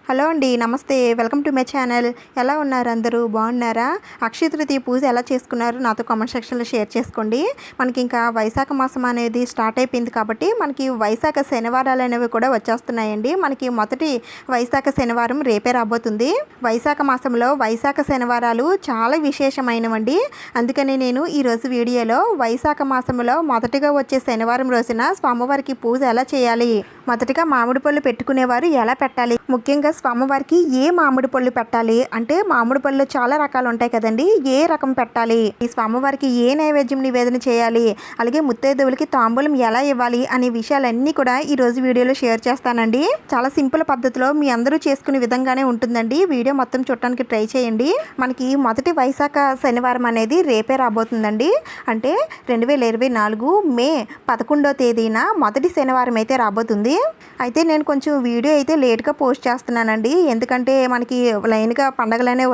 Hello అండి, నమస్తే. Welcome to my channel. ఎలా ఉన్నారు అందరూ? బాగున్నారా? అక్షయ తృతీయ పూజ ఎలా చేసుకున్నారు నాతో కామెంట్ సెక్షన్లో షేర్ చేసుకోండి. మనకి ఇంకా వైశాఖ మాసం అనేది స్టార్ట్ అయిపోయింది కాబట్టి మనకి వైశాఖ శనివారాలు అనేవి కూడా వచ్చేస్తున్నాయండి. మనకి మొదటి వైశాఖ శనివారం రేపే రాబోతుంది. వైశాఖ మాసంలో వైశాఖ శనివారాలు చాలా విశేషమైనవండి. అందుకని నేను ఈరోజు వీడియోలో వైశాఖ మాసంలో మొదటిగా వచ్చే శనివారం రోజున స్వామివారికి పూజ ఎలా చేయాలి, మొదటిగా మామిడి పళ్ళు పెట్టుకునేవారు ఎలా పెట్టాలి, ముఖ్యంగా స్వామివారికి ఏ మామిడి పళ్ళు పెట్టాలి అంటే మామిడి పళ్ళు చాలా రకాలు ఉంటాయి కదండి, ఏ రకం పెట్టాలి, ఈ స్వామివారికి ఏ నైవేద్యం నివేదన చేయాలి, అలాగే ముత్తైదువులకి తాంబూలం ఎలా ఇవ్వాలి అనే విషయాలన్నీ కూడా ఈరోజు వీడియోలో షేర్ చేస్తానండి. చాలా సింపుల్ పద్ధతిలో మీ అందరూ చేసుకునే విధంగానే ఉంటుందండి. వీడియో మొత్తం చూడటానికి ట్రై చేయండి. మనకి మొదటి వైశాఖ శనివారం అనేది రేపే రాబోతుందండి. అంటే 2024 మే 11వ తేదీన మొదటి శనివారం అయితే రాబోతుంది. అయితే నేను కొంచెం వీడియో అయితే లేట్గా పోస్ట్ చేస్తున్నానండి. ఎందుకంటే మనకి లైన్గా పండగలనే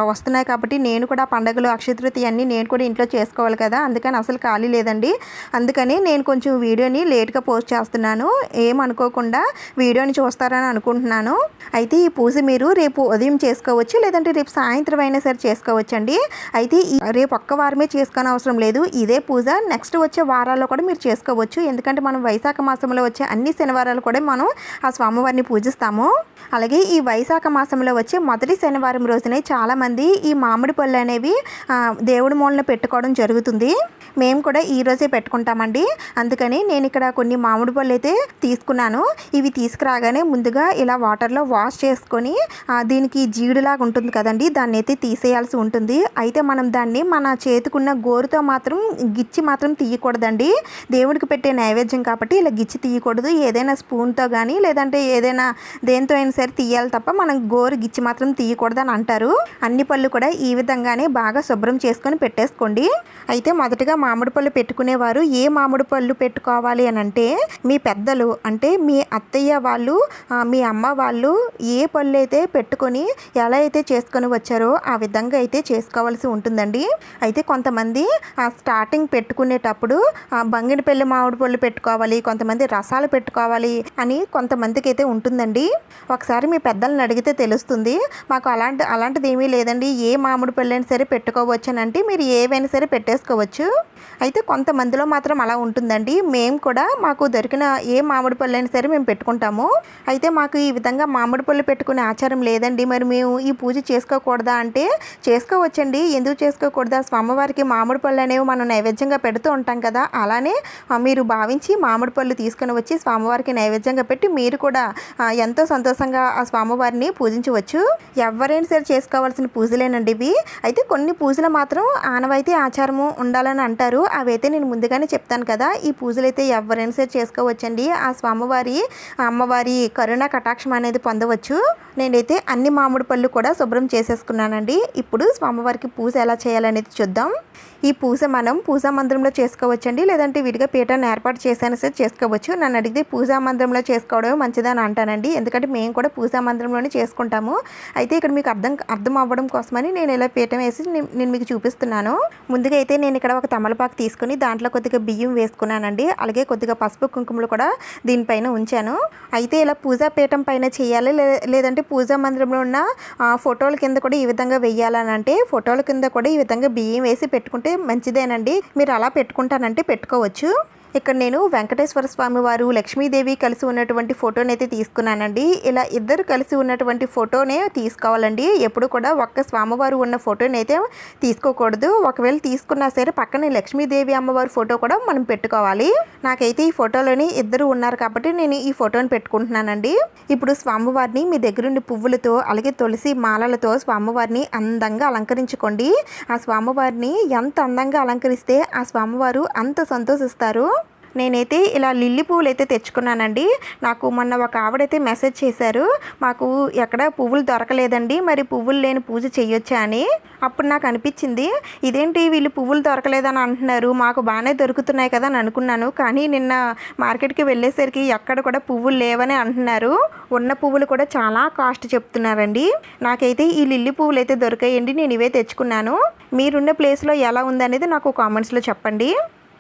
వస్తున్నాయి కాబట్టి నేను కూడా పండగలు అక్షయ తృతీయ అన్నీ నేను కూడా ఇంట్లో చేసుకోవాలి కదా, అందుకని అసలు ఖాళీ లేదండి. అందుకని నేను కొంచెం వీడియోని లేట్గా పోస్ట్ చేస్తున్నాను. ఏమనుకోకుండా వీడియోని చూస్తారని అనుకుంటున్నాను. అయితే ఈ పూజ మీరు రేపు ఉదయం చేసుకోవచ్చు, లేదంటే రేపు సాయంత్రం అయినా సరే చేసుకోవచ్చండి. అయితే రేపు ఒక్క వారమే చేసుకునే అవసరం లేదు. ఇదే పూజ నెక్స్ట్ వచ్చే వారాల్లో కూడా మీరు చేసుకోవచ్చు. ఎందుకంటే మనం వైశాఖ మాసంలో వచ్చే అన్ని శనివారాలు కూడా మనం ఆ స్వామివారిని పూజిస్తాము. అలాగే ఈ వైశాఖ మాసంలో వచ్చే మొదటి శనివారం రోజునే చాలామంది ఈ మామిడి పళ్ళు అనేవి దేవుడి మూలన పెట్టుకోవడం జరుగుతుంది. మేము కూడా ఈ రోజే పెట్టుకుంటామండి. అందుకని నేను ఇక్కడ కొన్ని మామిడి పళ్ళు అయితే తీసుకున్నాను. ఇవి తీసుకురాగానే ముందుగా ఇలా వాటర్లో వాష్ చేసుకొని దీనికి జీడులాగా ఉంటుంది కదండి, దాన్ని అయితే తీసేయాల్సి ఉంటుంది. అయితే మనం దాన్ని మన చేతికున్న గోరుతో మాత్రం గిచ్చి మాత్రం తీయకూడదండి. దేవుడికి పెట్టే నైవేద్యం కాబట్టి ఇలా గిచ్చి తీయకూడదు. ఏదైనా స్పూన్తో కానీ లేదంటే ఏదైనా దేంతో అయినా సరే తీయాలి తప్ప మనం గోరు గిచ్చి మాత్రం తీయకూడదు అని అంటారు. అన్ని పళ్ళు కూడా ఈ విధంగానే బాగా శుభ్రం చేసుకొని పెట్టేసుకోండి. అయితే మొదటగా మామిడి పళ్ళు పెట్టుకునేవారు ఏ మామిడి పళ్ళు పెట్టుకోవాలి అని అంటే మీ పెద్దలు అంటే మీ అత్తయ్య వాళ్ళు, మీ అమ్మ వాళ్ళు ఏ పళ్ళు అయితే పెట్టుకొని ఎలా అయితే చేసుకొని వచ్చారో ఆ విధంగా అయితే చేసుకోవాల్సి ఉంటుందండి. అయితే కొంతమంది స్టార్టింగ్ పెట్టుకునేటప్పుడు బంగినపల్లి మామిడి పళ్ళు పెట్టుకోవాలి, కొంతమంది రసాలు పెట్టుకోవాలి అని కొంతమందికి అయితే ఉంటుందండి. ఒకసారి మీ పెద్దలను అడిగితే తెలుస్తుంది. మాకు అలాంటిది ఏమీ లేదండి, ఏ మామిడి పళ్ళు అయినా సరే పెట్టుకోవచ్చు అని అంటే మీరు ఏవైనా సరే పెట్టేసుకోవచ్చు. అయితే కొంతమందిలో మాత్రం అలా ఉంటుందండి. మేము కూడా మాకు దొరికిన ఏ మామిడి పళ్ళు అయినా సరే మేము పెట్టుకుంటాము. అయితే మాకు ఈ విధంగా మామిడి పళ్ళు పెట్టుకునే ఆచారం లేదండి. మరి మేము ఈ పూజ చేసుకోకూడదా అంటే చేసుకోవచ్చండి. ఎందుకు చేసుకోకూడదా? స్వామివారికి మామిడి పళ్ళు అనేవి మనం నైవేద్యంగా పెడుతూ ఉంటాం కదా, అలానే మీరు భావించి మామిడి పళ్ళు తీసుకుని వచ్చి స్వామివారికి నైవేద్యంగా పెట్టి మీరు కూడా ఎంతో సంతోషంగా ఆ స్వామివారిని పూజించవచ్చు. ఎవరైనా సరే చేసుకోవాల్సిన పూజలేనండి ఇవి. అయితే కొన్ని పూజలు మాత్రం ఆనవాయితీ ఆచారము ఉండాలని అంటారు. అవైతే నేను ముందుగానే చెప్తాను కదా. ఈ పూజలు అయితే ఎవరైనా సరే చేసుకోవచ్చండి. ఆ స్వామివారి అమ్మవారి కరుణ కటాక్షం అనేది పొందవచ్చు. నేనైతే అన్ని మామిడి పళ్ళు కూడా శుభ్రం చేసేసుకున్నానండి. ఇప్పుడు స్వామివారికి పూజ ఎలా చేయాలనేది చూద్దాం. ఈ పూజ మనం పూజా మందిరంలో చేసుకోవచ్చండి, లేదంటే విడిగా పీఠాన్ని ఏర్పాటు చేసైనా సరే చేసుకోవచ్చు. నన్ను అడిగితే పూజా మందిరంలో చేసుకోవడమే మంచిదని అంటానండి. ఎందుకంటే మేము కూడా పూజా మందిరంలోనే చేసుకుంటాము. అయితే ఇక్కడ మీకు అర్థం అవ్వడం కోసమని నేను ఇలా పీఠం వేసి నేను మీకు చూపిస్తున్నాను. ముందుగా అయితే నేను ఇక్కడ ఒక తమలపాకు తీసుకుని దాంట్లో కొద్దిగా బియ్యం వేసుకున్నానండి. అలాగే కొద్దిగా పసుపు కుంకుమలు కూడా దీనిపైన ఉంచాను. అయితే ఇలా పూజా పీఠం పైన చేయాలి, లేదంటే పూజా మందిరంలో ఉన్న ఫోటోల కింద కూడా ఈ విధంగా వేయాలని అంటే ఫోటోల కింద కూడా ఈ విధంగా బియ్యం వేసి పెట్టుకుంటే మంచిదేనండి. మీరు అలా పెట్టుకుంటానంటే పెట్టుకోవచ్చు. ఇక్కడ నేను వెంకటేశ్వర స్వామి వారు, లక్ష్మీదేవి కలిసి ఉన్నటువంటి ఫోటోని అయితే తీసుకున్నానండి. ఇలా ఇద్దరు కలిసి ఉన్నటువంటి ఫోటోనే తీసుకోవాలండి. ఎప్పుడు కూడా ఒక్క స్వామివారు ఉన్న ఫోటోని అయితే తీసుకోకూడదు. ఒకవేళ తీసుకున్నా సరే పక్కనే లక్ష్మీదేవి అమ్మవారి ఫోటో కూడా మనం పెట్టుకోవాలి. నాకైతే ఈ ఫోటోలోని ఇద్దరు ఉన్నారు కాబట్టి నేను ఈ ఫోటోని పెట్టుకుంటున్నానండి. ఇప్పుడు స్వామివారిని మీ దగ్గరుండి పువ్వులతో అలాగే తులసి మాలలతో స్వామివారిని అందంగా అలంకరించుకోండి. ఆ స్వామివారిని ఎంత అందంగా అలంకరిస్తే ఆ స్వామివారు అంత సంతోషిస్తారు. నేనైతే ఇలా లిల్లీ పువ్వులు అయితే తెచ్చుకున్నానండి. నాకు మొన్న ఒక ఆవిడైతే మెసేజ్ చేశారు, మాకు ఎక్కడ పువ్వులు దొరకలేదండి, మరి పువ్వులు లేని పూజ చేయొచ్చా అని. అప్పుడు నాకు అనిపించింది, ఇదేంటి వీళ్ళు పువ్వులు దొరకలేదని అంటున్నారు, మాకు బాగానే దొరుకుతున్నాయి కదా అని అనుకున్నాను. కానీ నిన్న మార్కెట్కి వెళ్ళేసరికి ఎక్కడ కూడా పువ్వులు లేవని అంటున్నారు. ఉన్న పువ్వులు కూడా చాలా కాస్ట్ చెప్తున్నారండి. నాకైతే ఈ లిల్లీ పువ్వులు అయితే దొరికాయండి. నేను ఇవే తెచ్చుకున్నాను. మీరున్న ప్లేస్లో ఎలా ఉందనేది నాకు కామెంట్స్లో చెప్పండి.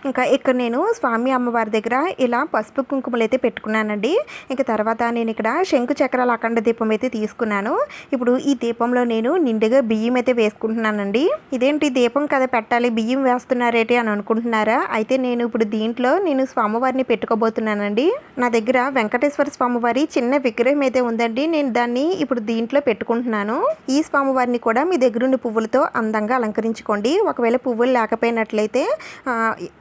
ఇంకా ఇక్కడ నేను స్వామి అమ్మవారి దగ్గర ఇలా పసుపు కుంకుమలు అయితే పెట్టుకున్నానండి. ఇంకా తర్వాత నేను ఇక్కడ శంకు చక్రాల అఖండ దీపం అయితే తీసుకున్నాను. ఇప్పుడు ఈ దీపంలో నేను నిండుగా బియ్యం అయితే వేసుకుంటున్నానండి. ఇదేంటి దీపం కదా పెట్టాలి, బియ్యం వేస్తున్నారేటి అని అనుకుంటున్నారా? అయితే నేను ఇప్పుడు దీంట్లో నేను స్వామివారిని పెట్టుకోబోతున్నానండి. నా దగ్గర వెంకటేశ్వర స్వామివారి చిన్న విగ్రహం అయితే ఉందండి. నేను దాన్ని ఇప్పుడు దీంట్లో పెట్టుకుంటున్నాను. ఈ స్వామివారిని కూడా మీ దగ్గరుండి పువ్వులతో అందంగా అలంకరించుకోండి. ఒకవేళ పువ్వులు లేకపోయినట్లయితే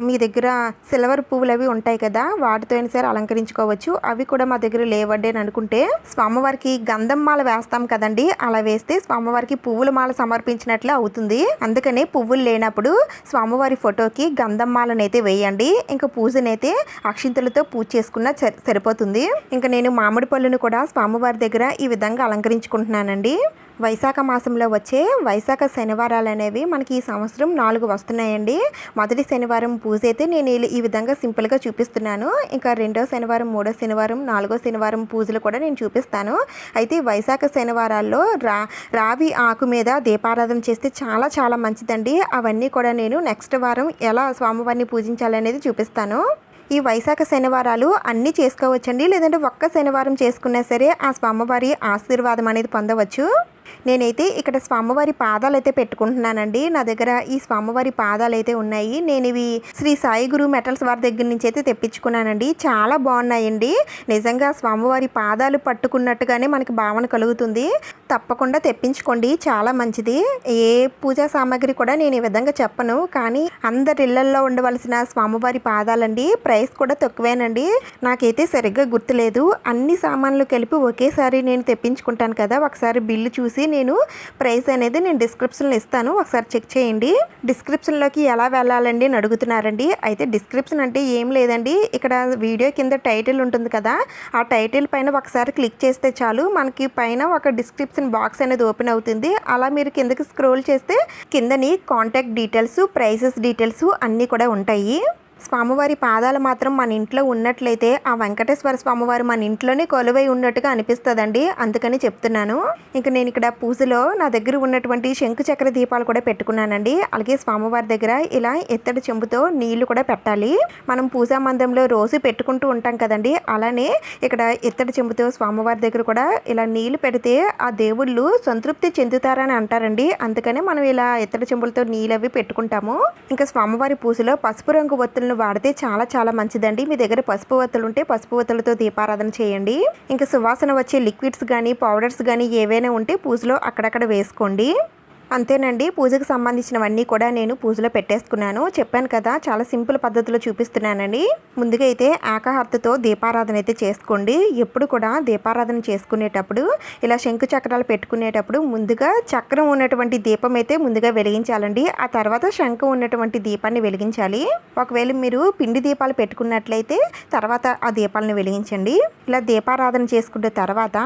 మీ దగ్గర సిల్వర్ పువ్వులు అవి ఉంటాయి కదా, వాటితో అయినా సరే అలంకరించుకోవచ్చు. అవి కూడా మా దగ్గర లేవండి అని అనుకుంటే స్వామివారికి గంధం మాల వేస్తాం కదండి, అలా వేస్తే స్వామివారికి పువ్వుల మాల సమర్పించినట్లు అవుతుంది. అందుకనే పువ్వులు లేనప్పుడు స్వామివారి ఫోటోకి గంధం మాలనైతే వేయండి. ఇంకా పూజనైతే అక్షింతలతో పూజ చేసుకున్నా సరిపోతుంది. ఇంకా నేను మామిడి పళ్ళును కూడా స్వామివారి దగ్గర ఈ విధంగా అలంకరించుకుంటున్నానండి. వైశాఖ మాసంలో వచ్చే వైశాఖ శనివారాలు అనేవి మనకి ఈ సంవత్సరం 4 వస్తున్నాయండి. మొదటి శనివారం పూజ అయితే నేను ఈ విధంగా సింపుల్గా చూపిస్తున్నాను. ఇంకా 2వ శనివారం, 3వ శనివారం, 4వ శనివారం పూజలు కూడా నేను చూపిస్తాను. అయితే వైశాఖ శనివారాల్లో రావి ఆకు మీద దీపారాధన చేస్తే చాలా చాలా మంచిదండి. అవన్నీ కూడా నేను నెక్స్ట్ వారం ఎలా స్వామివారిని పూజించాలనేది చూపిస్తాను. ఈ వైశాఖ శనివారాలు అన్నీ చేసుకోవచ్చండి, లేదంటే ఒక్క శనివారం చేసుకున్నా సరే ఆ స్వామివారి ఆశీర్వాదం అనేది పొందవచ్చు. నేనైతే ఇక్కడ స్వామివారి పాదాలు అయితే పెట్టుకుంటున్నానండి. నా దగ్గర ఈ స్వామివారి పాదాలు అయితే ఉన్నాయి. నేను ఇవి శ్రీ సాయి గురు మెటల్స్ వారి దగ్గర నుంచి అయితే తెప్పించుకున్నానండి. చాలా బాగున్నాయండి. నిజంగా స్వామివారి పాదాలు పట్టుకున్నట్టుగానే మనకి భావన కలుగుతుంది. తప్పకుండా తెప్పించుకోండి, చాలా మంచిది. ఏ పూజా సామాగ్రి కూడా నేను ఈ విధంగా చెప్పను, కానీ అందరి ఇళ్లల్లో ఉండవలసిన స్వామివారి పాదాలండి. ప్రైస్ కూడా తక్కువేనండి. నాకైతే సరిగ్గా గుర్తులేదు. అన్ని సామాన్లు కలిపి ఒకేసారి నేను తెప్పించుకుంటాను కదా, ఒకసారి బిల్లు చూసి నేను ప్రైస్ అనేది నేను డిస్క్రిప్షన్లో ఇస్తాను, ఒకసారి చెక్ చేయండి. డిస్క్రిప్షన్లోకి ఎలా వెళ్ళాలండి అని అడుగుతున్నారండి. అయితే డిస్క్రిప్షన్ అంటే ఏం లేదండి, ఇక్కడ వీడియో కింద టైటిల్ ఉంటుంది కదా, ఆ టైటిల్ పైన ఒకసారి క్లిక్ చేస్తే చాలు మనకి పైన ఒక డిస్క్రిప్షన్ బాక్స్ అనేది ఓపెన్ అవుతుంది. అలా మీరు కిందకి స్క్రోల్ చేస్తే కిందని కాంటాక్ట్ డీటెయిల్స్, ప్రైసెస్ డీటెయిల్స్ అన్నీ కూడా ఉంటాయి. స్వామివారి పాదాలు మాత్రం మన ఇంట్లో ఉన్నట్లయితే ఆ వెంకటేశ్వర స్వామివారు మన ఇంట్లోనే కొలువై ఉన్నట్టుగా అనిపిస్తుందండి. అందుకని చెప్తున్నాను. ఇంకా నేను ఇక్కడ పూజలో నా దగ్గర ఉన్నటువంటి శంకు చక్ర దీపాలు కూడా పెట్టుకున్నానండి. అలాగే స్వామివారి దగ్గర ఇలా ఎత్తడి చెంబుతో నీళ్లు కూడా పెట్టాలి. మనం పూజా మందిరంలో రోజు పెట్టుకుంటూ ఉంటాం కదండి, అలానే ఇక్కడ ఎత్తడి చెంబుతో స్వామివారి దగ్గర కూడా ఇలా నీళ్లు పెడితే ఆ దేవుళ్ళు సంతృప్తి చెందుతారని అంటారండి. అందుకనే మనం ఇలా ఎత్తడి చెంబులతో నీళ్ళు అవి పెట్టుకుంటాము. ఇంకా స్వామివారి పూజలో పసుపు రంగు ఒత్తులను వాడితే చాలా చాలా మంచిదండి. మీ దగ్గర పసుపు ఒత్తులు ఉంటే పసుపు ఒత్తులతో దీపారాధన చేయండి. ఇంకా సువాసన వచ్చే లిక్విడ్స్ కానీ పౌడర్స్ కానీ ఏవైనా ఉంటే పూజలో అక్కడక్కడ వేసుకోండి. అంతేనండి, పూజకు సంబంధించినవన్నీ కూడా నేను పూజలో పెట్టేసుకున్నాను. చెప్పాను కదా, చాలా సింపుల్ పద్ధతిలో చూపిస్తున్నానండి. ముందుగా అయితే ఏకాహారతితో దీపారాధన అయితే చేసుకోండి. ఎప్పుడు కూడా దీపారాధన చేసుకునేటప్పుడు ఇలా శంకు చక్రాలు పెట్టుకునేటప్పుడు ముందుగా చక్రం ఉన్నటువంటి దీపం అయితే ముందుగా వెలిగించాలండి. ఆ తర్వాత శంఖం ఉన్నటువంటి దీపాన్ని వెలిగించాలి. ఒకవేళ మీరు పిండి దీపాలు పెట్టుకున్నట్లయితే తర్వాత ఆ దీపాలను వెలిగించండి. ఇలా దీపారాధన చేసుకున్న తర్వాత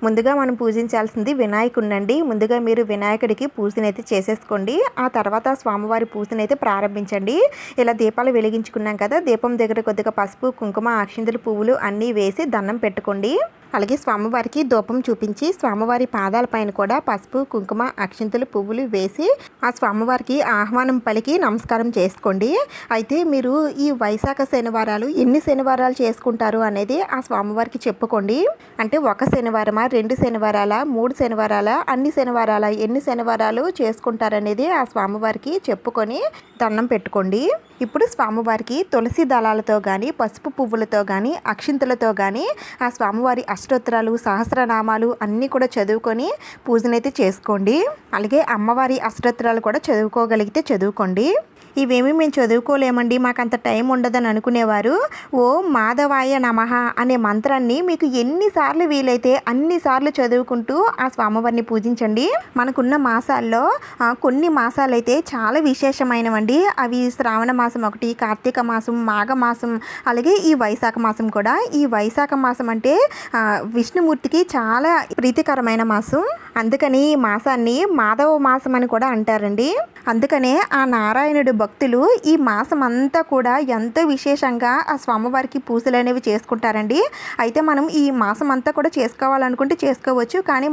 ముందుగా మనం పూజించాల్సింది వినాయకుడినండి. ముందుగా మీరు వినాయకుడికి పూజనైతే చేసేసుకోండి. ఆ తర్వాత స్వామివారి పూజనైతే ప్రారంభించండి. ఇలా దీపాలు వెలిగించుకున్నాం కదా, దీపం దగ్గర కొద్దిగా పసుపు, కుంకుమ, అక్షింతలు, పువ్వులు అన్నీ వేసి దండం పెట్టుకోండి. అలాగే స్వామివారికి ధూపం చూపించి స్వామివారి పాదాల పైన కూడా పసుపు, కుంకుమ, అక్షింతలు, పువ్వులు వేసి ఆ స్వామివారికి ఆహ్వానం పలికి నమస్కారం చేసుకోండి. అయితే మీరు ఈ వైశాఖ శనివారాలు ఎన్ని శనివారాలు చేసుకుంటారు అనేది ఆ స్వామివారికి చెప్పుకోండి. అంటే ఒక శనివారమా, 2 శనివారాల, 3 శనివారాల, అన్ని శనివారాల, ఎన్ని శనివారాలు చేసుకుంటారనేది ఆ స్వామివారికి చెప్పుకొని దండం పెట్టుకోండి. ఇప్పుడు స్వామివారికి తులసి దళాలతో కానీ, పసుపు పువ్వులతో కానీ, అక్షింతలతో కానీ ఆ స్వామివారి అష్టోత్తరాలు, సహస్రనామాలు అన్నీ కూడా చదువుకొని పూజనైతే చేసుకోండి. అలాగే అమ్మవారి అష్టోత్తరాలు కూడా చదువుకోగలిగితే చదువుకోండి. ఇవేమీ మేము చదువుకోలేమండి, మాకు అంత టైం ఉండదని అనుకునేవారు ఓం మాధవాయ నమః అనే మంత్రాన్ని మీకు ఎన్నిసార్లు వీలైతే అన్నిసార్లు చదువుకుంటూ ఆ స్వామివారిని పూజించండి. మనకున్న మాసాల్లో కొన్ని మాసాలు అయితే చాలా విశేషమైనవండి. అవి శ్రావణ మాసం ఒకటి, కార్తీక మాసం, మాఘమాసం, అలాగే ఈ వైశాఖ మాసం కూడా. ఈ వైశాఖ మాసం అంటే విష్ణుమూర్తికి చాలా ప్రీతికరమైన మాసం. అందుకని ఈ మాసాన్ని మాధవ మాసం అని కూడా అంటారండి. అందుకనే ఆ నారాయణుడి భక్తులు ఈ మాసం అంతా కూడా ఎంతో విశేషంగా ఆ స్వామివారికి పూజలు అనేవి చేసుకుంటారండి. అయితే మనం ఈ మాసం అంతా కూడా చేసుకోవాలనుకుంటే చేసుకోవచ్చు. కానీ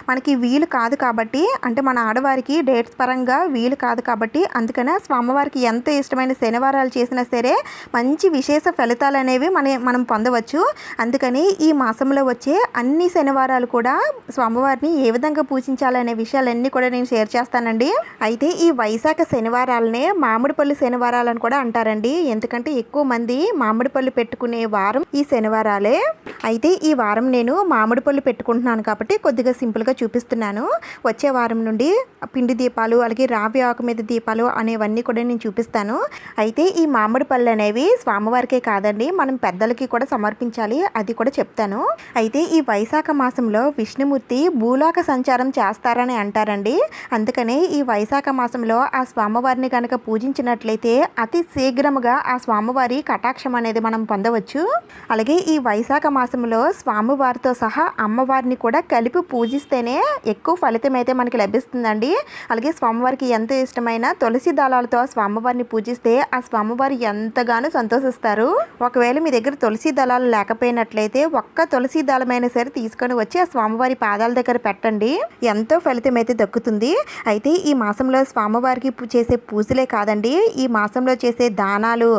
మనకి వీలు కాదు కాబట్టి, అంటే మన ఆడవారికి డేట్స్ పరంగా వీలు కాదు కాబట్టి, అందుకనే స్వామివారికి ఎంత ఇష్టమైన శనివారాలు చేసినా సరే మంచి విశేష ఫలితాలు అనేవి మనం పొందవచ్చు. అందుకని ఈ మాసంలో వచ్చే అన్ని శనివారాలు కూడా స్వామివారిని ఏ విధంగా పూజించాలనే విషయాలన్నీ కూడా నేను షేర్ చేస్తానండి. అయితే ఈ వైశాఖ శనివారాలనే మామిడి పళ్ళు శనివారాలని కూడా అంటారండి. ఎందుకంటే ఎక్కువ మంది మామిడి పళ్ళు పెట్టుకునే వారం ఈ శనివారాలే. అయితే ఈ వారం నేను మామిడి పళ్ళు పెట్టుకుంటున్నాను కాబట్టి కొద్దిగా సింపుల్గా చూపిస్తున్నాను. వచ్చే వారం నుండి పిండి దీపాలు అలాగే రావి ఆకు మీద దీపాలు అనేవన్నీ కూడా నేను చూపిస్తాను. అయితే ఈ మామిడి పళ్ళు అనేవి స్వామివారికే కాదండి, మనం పెద్దలకి కూడా సమర్పించాలి, అది కూడా చెప్తాను. అయితే ఈ వైశాఖ మాసంలో విష్ణుమూర్తి భూలోక సంచారం చేస్తారని అంటారండి. అందుకనే ఈ వైశాఖ మాసంలో ఆ స్వామివారిని కనుక పూజించినట్లయితే అతి శీఘ్రముగా ఆ స్వామివారి కటాక్షం అనేది మనం పొందవచ్చు. అలాగే ఈ వైశాఖ మాసంలో స్వామివారితో సహా అమ్మవారిని కూడా కలిపి పూజిస్తేనే ఎక్కువ ఫలితం అయితే మనకి లభిస్తుందండి. అలాగే స్వామివారికి ఎంతో ఇష్టమైన తులసి దళాలతో స్వామివారిని పూజిస్తే ఆ స్వామివారు ఎంతగానో సంతోషిస్తారు. ఒకవేళ మీ దగ్గర తులసి దళాలు లేకపోయినట్లయితే ఒక్క తులసి దళమైనా సరే తీసుకొని వచ్చి ఆ స్వామివారి పాదాల దగ్గర పెట్టండి, ఎంతో ఫలితం అయితే దక్కుతుంది. అయితే ఈ మాసంలో స్వామివారికి చేసే పూజలే కాదండి, ఈ మాసంలో చేసే దానాలు,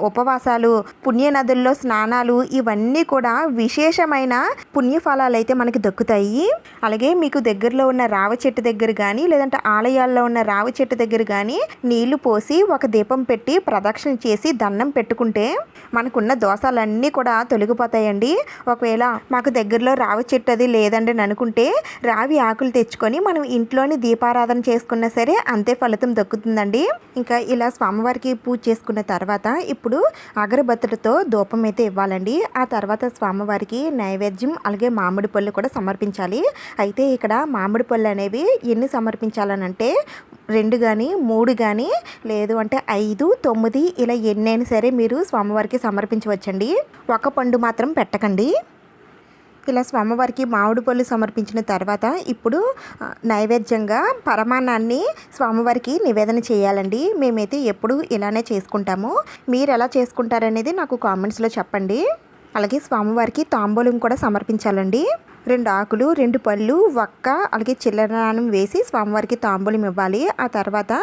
ఉపవాసాలు, పుణ్యనదుల్లో స్నానాలు ఇవన్నీ కూడా విశేషమైన పుణ్యఫలాలు అయితే మనకి దక్కుతాయి. అలాగే మీకు దగ్గరలో ఉన్న రావి చెట్టు దగ్గర కానీ లేదంటే ఆలయాల్లో ఉన్న రావి చెట్టు దగ్గర కానీ నీళ్లు పోసి ఒక దీపం పెట్టి ప్రదక్షిణ చేసి దండం పెట్టుకుంటే మనకున్న దోషాలన్నీ కూడా తొలగిపోతాయండి. ఒకవేళ మాకు దగ్గరలో రావి చెట్టు అది లేదండి అని అనుకుంటే రావి ఆకులు తెచ్చుకొని మనం ఇంట్లోని దీపారాధన చేసుకున్నా సరే అంతే ఫలితం దక్కుతుందండి. ఇంకా ఇలా స్వామివారికి పూజ చేసుకున్న తర్వాత ఇప్పుడు అగరబత్తులతో ధూపం అయితే ఇవ్వాలండి. ఆ తర్వాత స్వామివారికి నైవేద్యం అలాగే మామిడి పళ్ళు కూడా సమర్పించాలి. అయితే ఇక్కడ మామిడి పళ్ళు అనేవి ఎన్ని సమర్పించాలనంటే 2 కానీ 3 కానీ లేదు అంటే 5, 9 ఇలా ఎన్నైనా సరే మీరు స్వామివారికి సమర్పించవచ్చండి. ఒక పండు మాత్రం పెట్టకండి. ఇలా స్వామివారికి మామిడి పళ్ళు సమర్పించిన తర్వాత ఇప్పుడు నైవేద్యంగా పరమాన్నాన్ని స్వామివారికి నివేదన చేయాలండి. మేమైతే ఎప్పుడు ఇలానే చేసుకుంటాము. మీరు ఎలా చేసుకుంటారనేది నాకు కామెంట్స్లో చెప్పండి. అలాగే స్వామివారికి తాంబూలం కూడా సమర్పించాలండి. 2 ఆకులు 2 పళ్ళు వక్క అలాగే చిల్లరనానం వేసి స్వామివారికి తాంబూలం ఇవ్వాలి. ఆ తర్వాత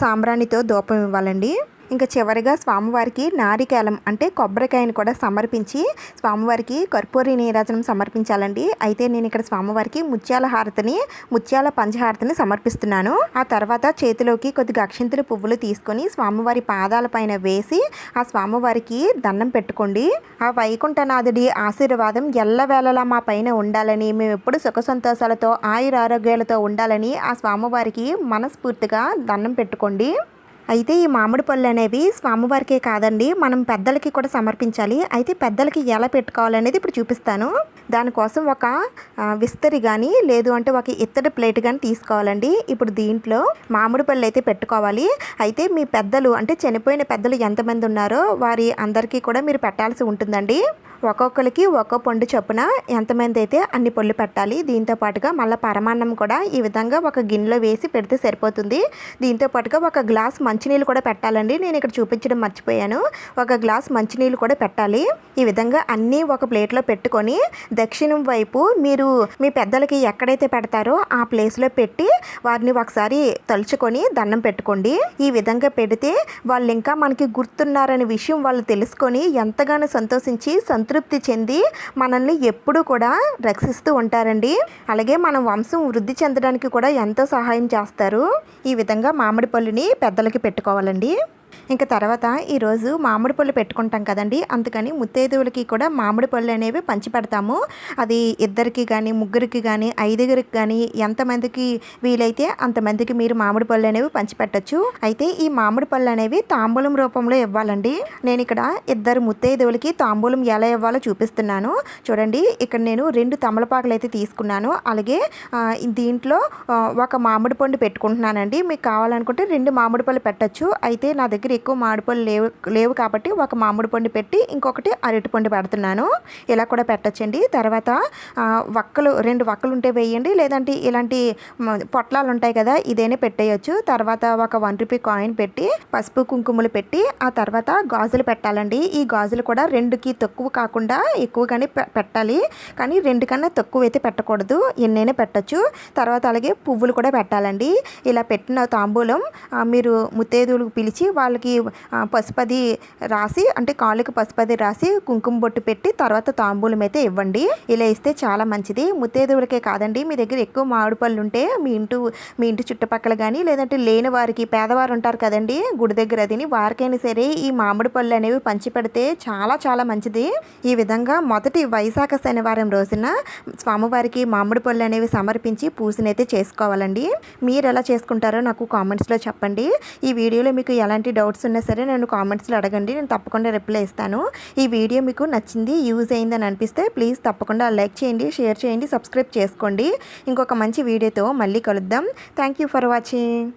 సాంబ్రాణితో ధూపం ఇవ్వాలండి. ఇంకా చివరిగా స్వామివారికి నారికేలం అంటే కొబ్బరికాయను కూడా సమర్పించి స్వామివారికి కర్పూర నీరాజనం సమర్పించాలండి. అయితే నేను ఇక్కడ స్వామివారికి ముత్యాల పంచహారతిని సమర్పిస్తున్నాను. ఆ తర్వాత చేతిలోకి కొద్దిగా అక్షింతలు పువ్వులు తీసుకొని స్వామివారి పాదాల పైన వేసి ఆ స్వామివారికి దండం పెట్టుకోండి. ఆ వైకుంఠనాథుడి ఆశీర్వాదం ఎల్లవేళలా మా పైన ఉండాలని, మేము ఎప్పుడు సుఖ సంతోషాలతో ఆయురారోగ్యాలతో ఉండాలని ఆ స్వామివారికి మనస్ఫూర్తిగా దండం పెట్టుకోండి. అయితే ఈ మామిడి పళ్ళు అనేవి స్వామివారికే కాదండి, మనం పెద్దలకి కూడా సమర్పించాలి. అయితే పెద్దలకి ఎలా పెట్టుకోవాలనేది ఇప్పుడు చూపిస్తాను. దానికోసం ఒక విస్తరి కానీ లేదు అంటే ఒక ఇత్తడి ప్లేట్ కానీ తీసుకోవాలండి. ఇప్పుడు దీంట్లో మామిడి పళ్ళు అయితే పెట్టుకోవాలి. అయితే మీ పెద్దలు అంటే చనిపోయిన పెద్దలు ఎంతమంది ఉన్నారో వారి అందరికీ కూడా మీరు పెట్టాల్సి ఉంటుందండి. ఒక్కొక్కరికి ఒక్కో పండు చొప్పున ఎంతమంది అయితే అన్ని పళ్ళు పెట్టాలి. దీంతో పాటుగా మళ్ళీ పరమాన్నం కూడా ఈ విధంగా ఒక గిన్నెలో వేసి పెడితే సరిపోతుంది. దీంతో పాటుగా ఒక గ్లాస్ మంచినీళ్ళు కూడా పెట్టాలండి. నేను ఇక్కడ చూపించడం మర్చిపోయాను. ఒక గ్లాస్ మంచినీళ్ళు కూడా పెట్టాలి. ఈ విధంగా అన్నీ ఒక ప్లేట్లో పెట్టుకొని దక్షిణం వైపు మీరు మీ పెద్దలకి ఎక్కడైతే పెడతారో ఆ ప్లేస్లో పెట్టి వారిని ఒకసారి తలుచుకొని దండం పెట్టుకోండి. ఈ విధంగా పెడితే వాళ్ళు ఇంకా మనకి గుర్తున్నారనే విషయం వాళ్ళు తెలుసుకొని ఎంతగానో సంతోషించి సంతృప్తి చెంది మనల్ని ఎప్పుడూ కూడా రక్షిస్తూ ఉంటారండి. అలాగే మన వంశం వృద్ధి చెందడానికి కూడా ఎంతో సహాయం చేస్తారు. ఈ విధంగా మామిడి పళ్ళుని పెద్దలకి పెట్టుకోవాలండి. ఇంకా తర్వాత ఈరోజు మామిడి పళ్ళు పెట్టుకుంటాం కదండి, అందుకని ముత్తైదువులకి కూడా మామిడి పళ్ళు అనేవి పంచి పెడతాము. అది 2కి కానీ 3కి కానీ 5కి కానీ ఎంతమందికి వీలైతే అంతమందికి మీరు మామిడి పళ్ళు అనేవి పంచిపెట్టచ్చు. అయితే ఈ మామిడి పళ్ళు అనేవి తాంబూలం రూపంలో ఇవ్వాలండి. నేను ఇక్కడ 2 ముత్తైదువులకి తాంబూలం ఎలా ఇవ్వాలో చూపిస్తున్నాను చూడండి. ఇక్కడ నేను 2 తమలపాకులు అయితే తీసుకున్నాను. అలాగే దీంట్లో ఒక మామిడి పండు పెట్టుకుంటున్నానండి. మీకు కావాలనుకుంటే 2 మామిడి పళ్ళు పెట్టచ్చు. అయితే నా దగ్గర ఎక్కువ మామిడి పళ్ళు లేవు కాబట్టి ఒక మామిడి పండు పెట్టి ఇంకొకటి అరటి పండు పెడుతున్నాను. ఇలా కూడా పెట్టచ్చండి. తర్వాత వక్కలు 2 వక్కలు ఉంటే వేయండి, లేదంటే ఇలాంటి పొట్లాలు ఉంటాయి కదా, ఇదేనే పెట్టేయచ్చు. తర్వాత ఒక 1 రూపీ కాయిన్ పెట్టి పసుపు కుంకుమలు పెట్టి ఆ తర్వాత గాజులు పెట్టాలండి. ఈ గాజులు కూడా 2కి తక్కువ కాకుండా ఎక్కువగానే పెట్టాలి, కానీ 2 కన్నా తక్కువ అయితే పెట్టకూడదు, ఎన్నైనా పెట్టచ్చు. తర్వాత అలాగే పువ్వులు కూడా పెట్టాలండి. ఇలా పెట్టిన తాంబూలం మీరు ముత్తైదువులకు పిలిచి వాళ్ళకి పసుపది రాసి, అంటే కాళ్ళకి పసుపది రాసి కుంకుమ బొట్టు పెట్టి తర్వాత తాంబూలం అయితే ఇవ్వండి. ఇలా ఇస్తే చాలా మంచిది. ముత్తైదువులకే కాదండి, మీ దగ్గర ఎక్కువ మామిడి పళ్ళు ఉంటే మీ ఇంటి చుట్టుపక్కల కానీ, లేదంటే లేని వారికి, పేదవారు ఉంటారు కదండి గుడి దగ్గర, అదిని వారికైనా సరే ఈ మామిడి పళ్ళు అనేవి పంచి పెడితే చాలా చాలా మంచిది. ఈ విధంగా మొదటి వైశాఖ శనివారం రోజున స్వామివారికి మామిడి పళ్ళు అనేవి సమర్పించి పూజనైతే చేసుకోవాలండి. మీరు ఎలా చేసుకుంటారో నాకు కామెంట్స్లో చెప్పండి. ఈ వీడియోలో మీకు ఎలాంటి డౌట్స్ ఉన్నా సరే నన్ను కామెంట్స్లో అడగండి, నేను తప్పకుండా రిప్లై ఇస్తాను. ఈ వీడియో మీకు నచ్చింది, యూజ్ అయిందని అనిపిస్తే ప్లీజ్ తప్పకుండా లైక్ చేయండి, షేర్ చేయండి, సబ్స్క్రైబ్ చేసుకోండి. ఇంకొక మంచి వీడియోతో మళ్ళీ కలుద్దాం. Thank you for watching.